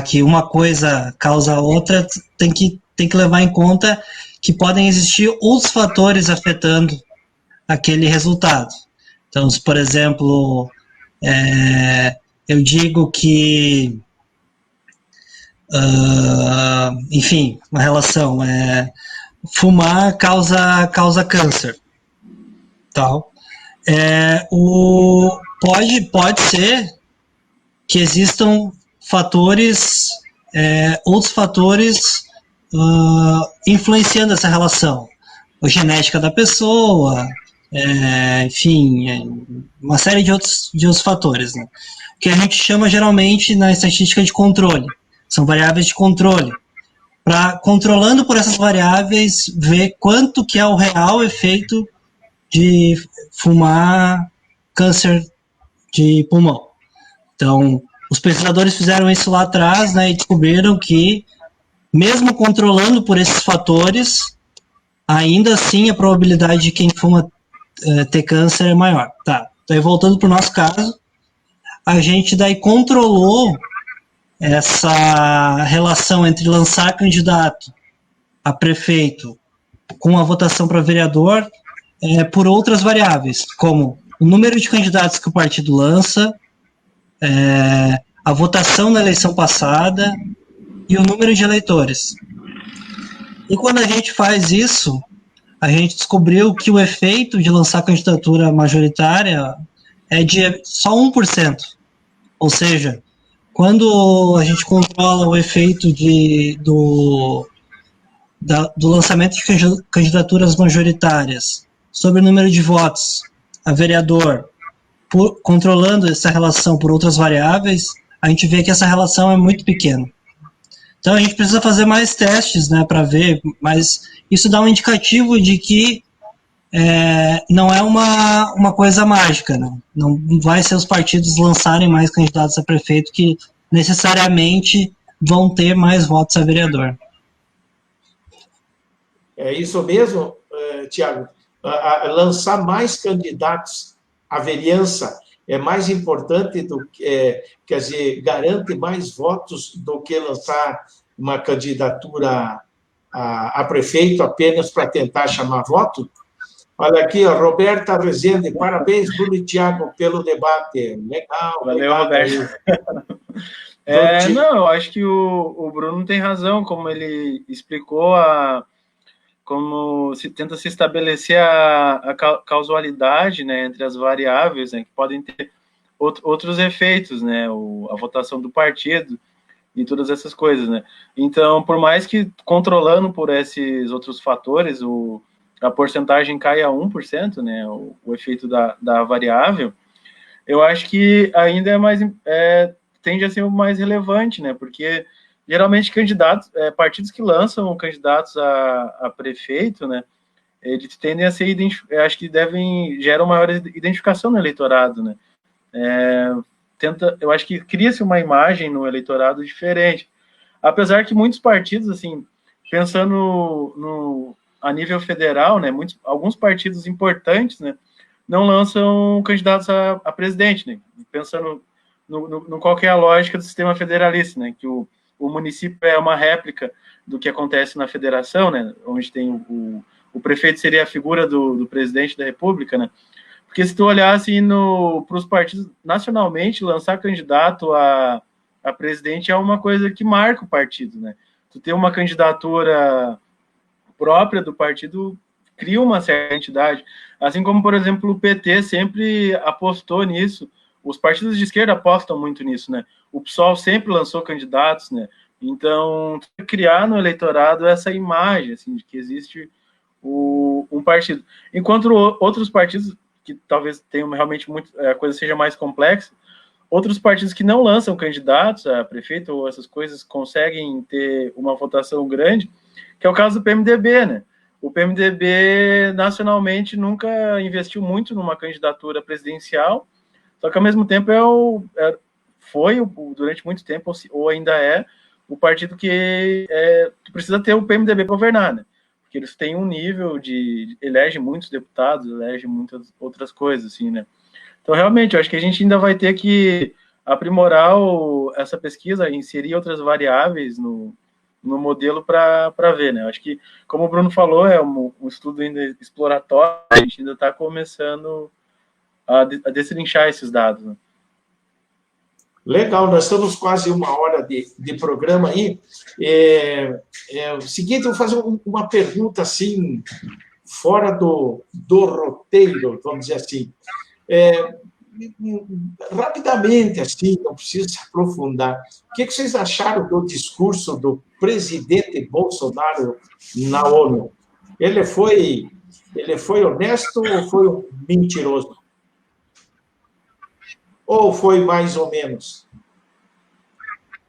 que uma coisa causa a outra, tem que levar em conta que podem existir outros fatores afetando aquele resultado. Então, se, por exemplo, eu digo que, enfim, uma relação, fumar causa câncer, tal. Pode ser que existam fatores, outros fatores influenciando essa relação. A genética da pessoa, enfim, uma série de outros fatores, né? Que a gente chama geralmente na estatística de controle. São variáveis de controle. Controlando por essas variáveis, ver quanto que é o real efeito de fumar câncer de pulmão. Então, os pesquisadores fizeram isso lá atrás, né, e descobriram que, mesmo controlando por esses fatores, ainda assim a probabilidade de quem fuma ter câncer é maior. Tá. Então, voltando para o nosso caso, a gente daí controlou essa relação entre lançar candidato a prefeito com a votação para vereador por outras variáveis, como o número de candidatos que o partido lança, a votação na eleição passada e o número de eleitores. E quando a gente faz isso, a gente descobriu que o efeito de lançar candidatura majoritária é de só 1%. Ou seja, quando a gente controla o efeito do lançamento de candidaturas majoritárias sobre o número de votos a vereador, controlando essa relação por outras variáveis, a gente vê que essa relação é muito pequena. Então a gente precisa fazer mais testes, né, para ver, mas isso dá um indicativo de que não é uma coisa mágica, né? Não vai ser os partidos lançarem mais candidatos a prefeito que necessariamente vão ter mais votos a vereador. É isso mesmo, Tiago? Lançar mais candidatos à vereança é mais importante quer dizer, garante mais votos do que lançar uma candidatura a prefeito apenas para tentar chamar voto? Olha aqui, ó, Roberta Rezende, parabéns, Bruno e Tiago, pelo debate. Legal. Valeu, Roberto. Não, eu acho que o Bruno tem razão, como ele explicou, como tenta se estabelecer a causalidade, né, entre as variáveis, né, que podem ter outros efeitos, né, a votação do partido, e todas essas coisas, né? Então, por mais que controlando por esses outros fatores, a porcentagem cai a 1%, né? O efeito da variável, eu acho que ainda tende a ser o mais relevante, né? Porque geralmente partidos que lançam candidatos a prefeito, né? Eles tendem a ser acho que geram maior identificação no eleitorado, né? Eu acho que cria-se uma imagem no eleitorado diferente. Apesar que muitos partidos, assim, pensando a nível federal, né? Alguns partidos importantes, né? Não lançam candidatos a presidente, né? Pensando no qual que é a lógica do sistema federalista, né? Que o município é uma réplica do que acontece na federação, né? Onde tem o prefeito seria a figura do presidente da república, né? Porque se tu olhar assim para os partidos nacionalmente, lançar candidato a presidente é uma coisa que marca o partido, né? Tu ter uma candidatura própria do partido cria uma certa entidade. Assim como, por exemplo, o PT sempre apostou nisso. Os partidos de esquerda apostam muito nisso, né? O PSOL sempre lançou candidatos, né? Então, criar no eleitorado essa imagem, assim, de que existe um partido. Enquanto outros partidos, que talvez tenham realmente a coisa seja mais complexa, outros partidos que não lançam candidatos a prefeito ou essas coisas conseguem ter uma votação grande, que é o caso do PMDB, né? O PMDB nacionalmente nunca investiu muito numa candidatura presidencial, só que ao mesmo tempo foi durante muito tempo, ou ainda é, o partido que precisa ter o PMDB para governar, né? Porque eles têm um nível elege muitos deputados, elege muitas outras coisas, assim, né? Então, realmente, eu acho que a gente ainda vai ter que aprimorar essa pesquisa, inserir outras variáveis no modelo para ver, né? Eu acho que, como o Bruno falou, é um estudo ainda exploratório, a gente ainda está começando a destrinchar esses dados, né? Legal, nós estamos quase 1 hora de programa aí. O seguinte, eu vou fazer uma pergunta assim, fora do roteiro, vamos dizer assim. Rapidamente, assim, não precisa se aprofundar. O que vocês acharam do discurso do presidente Bolsonaro na ONU? Ele foi honesto ou foi um mentiroso? Ou foi mais ou menos?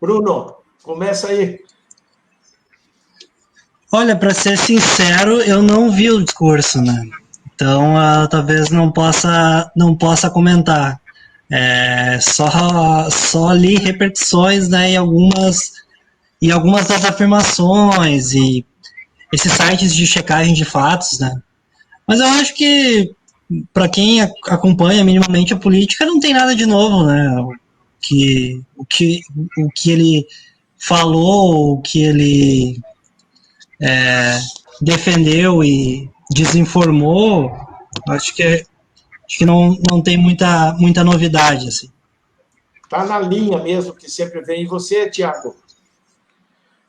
Bruno, começa aí. Olha, para ser sincero, eu não vi o discurso, né? Então, talvez não possa comentar. Só li repercussões, né, em algumas das afirmações e esses sites de checagem de fatos, né? Mas eu acho que para quem acompanha minimamente a política não tem nada de novo, né? O que ele falou, o que ele defendeu e desinformou, acho que não tem muita novidade, assim. Está na linha mesmo que sempre vem. E você, Tiago?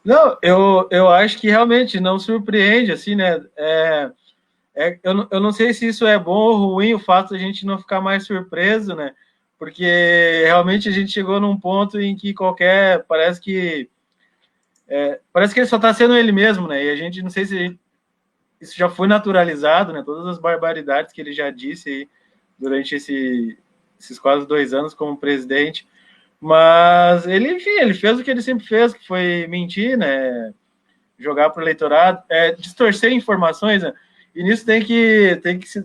Não, eu acho que realmente não surpreende, assim, né? Eu não sei se isso é bom ou ruim, o fato de a gente não ficar mais surpreso, né? Porque realmente a gente chegou num ponto em que parece que ele só está sendo ele mesmo, né? E a gente não sei se isso já foi naturalizado, né? Todas as barbaridades que ele já disse aí durante esses quase 2 anos como presidente. Mas enfim, ele fez o que ele sempre fez, que foi mentir, né? Jogar para o eleitorado, distorcer informações, né? E nisso tem que se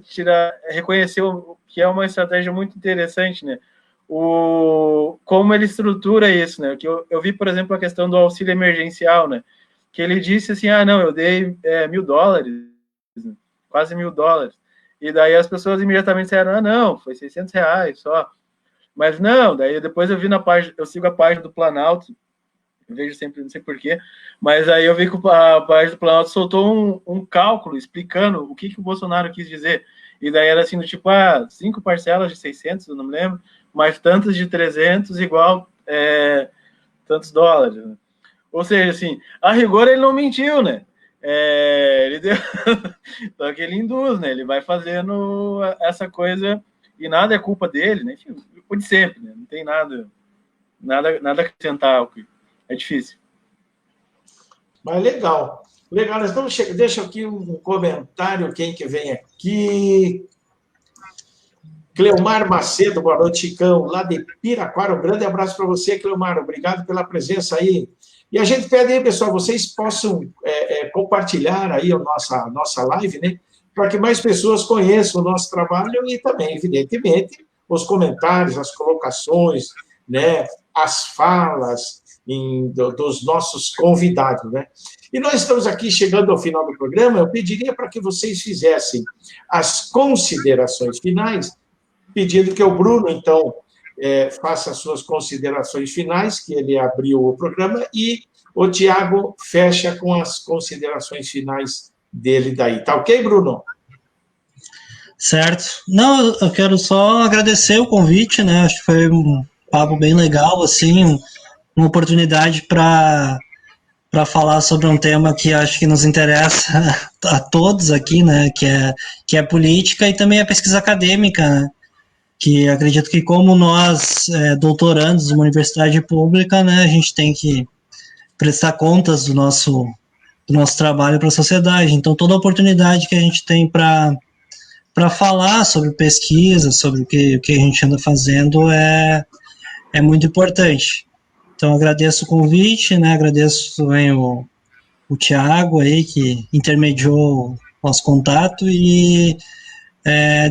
reconhecer que é uma estratégia muito interessante, né? Como ele estrutura isso, né? Que eu vi, por exemplo, a questão do auxílio emergencial, né? Que ele disse assim, não, eu dei $1.000, né? Quase $1.000. E daí as pessoas imediatamente disseram, não, foi R$600 só. Mas não, daí depois eu vi na página, eu sigo a página do Planalto, eu vejo sempre, não sei porquê, mas aí eu vi que a página do Planalto soltou um cálculo explicando o que o Bolsonaro quis dizer. E daí era assim, do tipo, 5 parcelas de 600, eu não me lembro, mais tantas de 300 igual tantos dólares. Né? Ou seja, assim, a rigor ele não mentiu, né? Ele deu... Só que ele induz, né? Ele vai fazendo essa coisa e nada é culpa dele, né? Enfim, o de sempre, né? Não tem nada a acrescentar é difícil. Mas legal. Legal, nós estamos chegando. Deixa aqui um comentário, quem que vem aqui. Cleomar Macedo, boa noite, Chicão, lá de Piraquara. Um grande abraço para você, Cleomar. Obrigado pela presença aí. E a gente pede aí, pessoal, vocês possam compartilhar aí a nossa live, né? Para que mais pessoas conheçam o nosso trabalho e também, evidentemente, os comentários, as colocações, né? As falas dos nossos convidados, né? E nós estamos aqui chegando ao final do programa. Eu pediria para que vocês fizessem as considerações finais, pedindo que o Bruno, então, faça as suas considerações finais, que ele abriu o programa, e o Tiago fecha com as considerações finais dele daí. Tá ok, Bruno? Certo. Não, eu quero só agradecer o convite, né? Acho que foi um papo bem legal, assim, uma oportunidade para falar sobre um tema que acho que nos interessa a todos aqui, né? Que é política e também a pesquisa acadêmica, né? Que acredito que como nós, doutorandos de uma universidade pública, né, a gente tem que prestar contas do nosso trabalho para a sociedade. Então, toda oportunidade que a gente tem para falar sobre pesquisa, sobre o que a gente anda fazendo é muito importante. Então, agradeço o convite, né, agradeço também o Tiago aí, que intermediou o nosso contato, e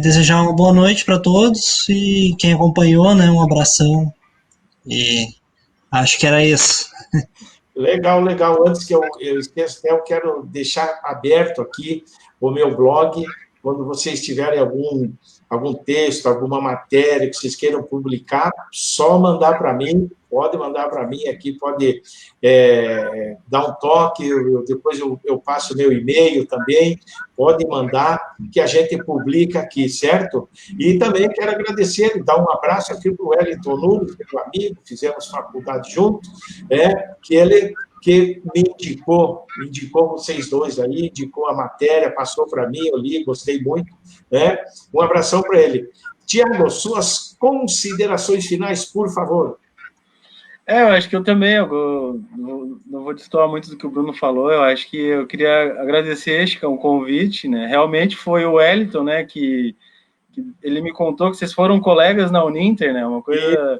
desejar uma boa noite para todos e quem acompanhou, né, um abração, e acho que era isso. Legal, legal. Antes que eu esqueça, eu quero deixar aberto aqui o meu blog, quando vocês tiverem algum texto, alguma matéria que vocês queiram publicar, só mandar para mim, pode mandar para mim aqui, pode dar um toque, depois eu passo o meu e-mail também, pode mandar, que a gente publica aqui, certo? E também quero agradecer e dar um abraço aqui para o Wellington Nunes, meu amigo, fizemos faculdade juntos, que me indicou vocês dois aí, indicou a matéria, passou para mim, eu li, gostei muito, né? Um abração para ele. Tiago, suas considerações finais, por favor. Eu acho que eu também, não vou destoar muito do que o Bruno falou, eu acho que eu queria agradecer, Chico, o convite, né? Realmente foi o Wellington, né, que ele me contou que vocês foram colegas na Uninter, né? Uma coisa...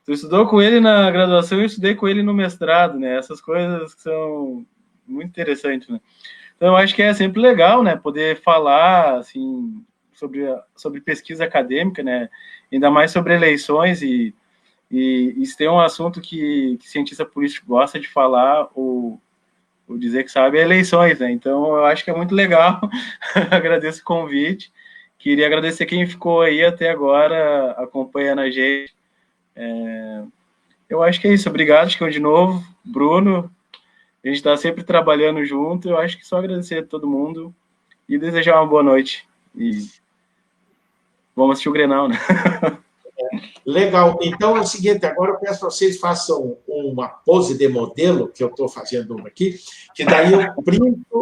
Tu estudou com ele na graduação e eu estudei com ele no mestrado, né? Essas coisas que são muito interessantes, né? Então, eu acho que é sempre legal, né? Poder falar, assim, sobre pesquisa acadêmica, né? Ainda mais sobre eleições e isso tem um assunto que cientista político gosta de falar, ou dizer que sabe, é eleições, né? Então, eu acho que é muito legal. Agradeço o convite. Queria agradecer quem ficou aí até agora acompanhando a gente. Eu acho que é isso. Obrigado, Chico, de novo. Bruno, a gente está sempre trabalhando junto. Eu acho que só agradecer a todo mundo e desejar uma boa noite. E vamos assistir o Grenal, né? Legal. Então é o seguinte, agora eu peço que vocês façam uma pose de modelo, que eu estou fazendo uma aqui, que daí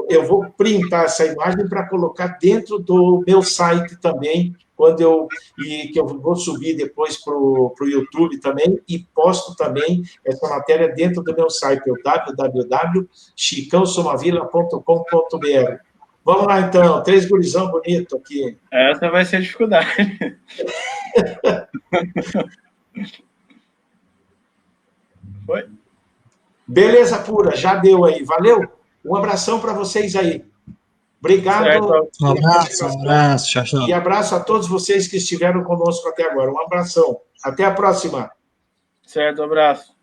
eu vou printar essa imagem para colocar dentro do meu site também, que eu vou subir depois para o YouTube também, e posto também essa matéria dentro do meu site, o www.chicãosomavila.com.br. Vamos lá, então. 3 gurizão bonito aqui. Essa vai ser a dificuldade. Foi? Beleza pura, já deu aí. Valeu? Um abração para vocês aí. Obrigado. Certo. Um abraço. Tchau, tchau. E abraço a todos vocês que estiveram conosco até agora. Um abração. Até a próxima. Certo, um abraço.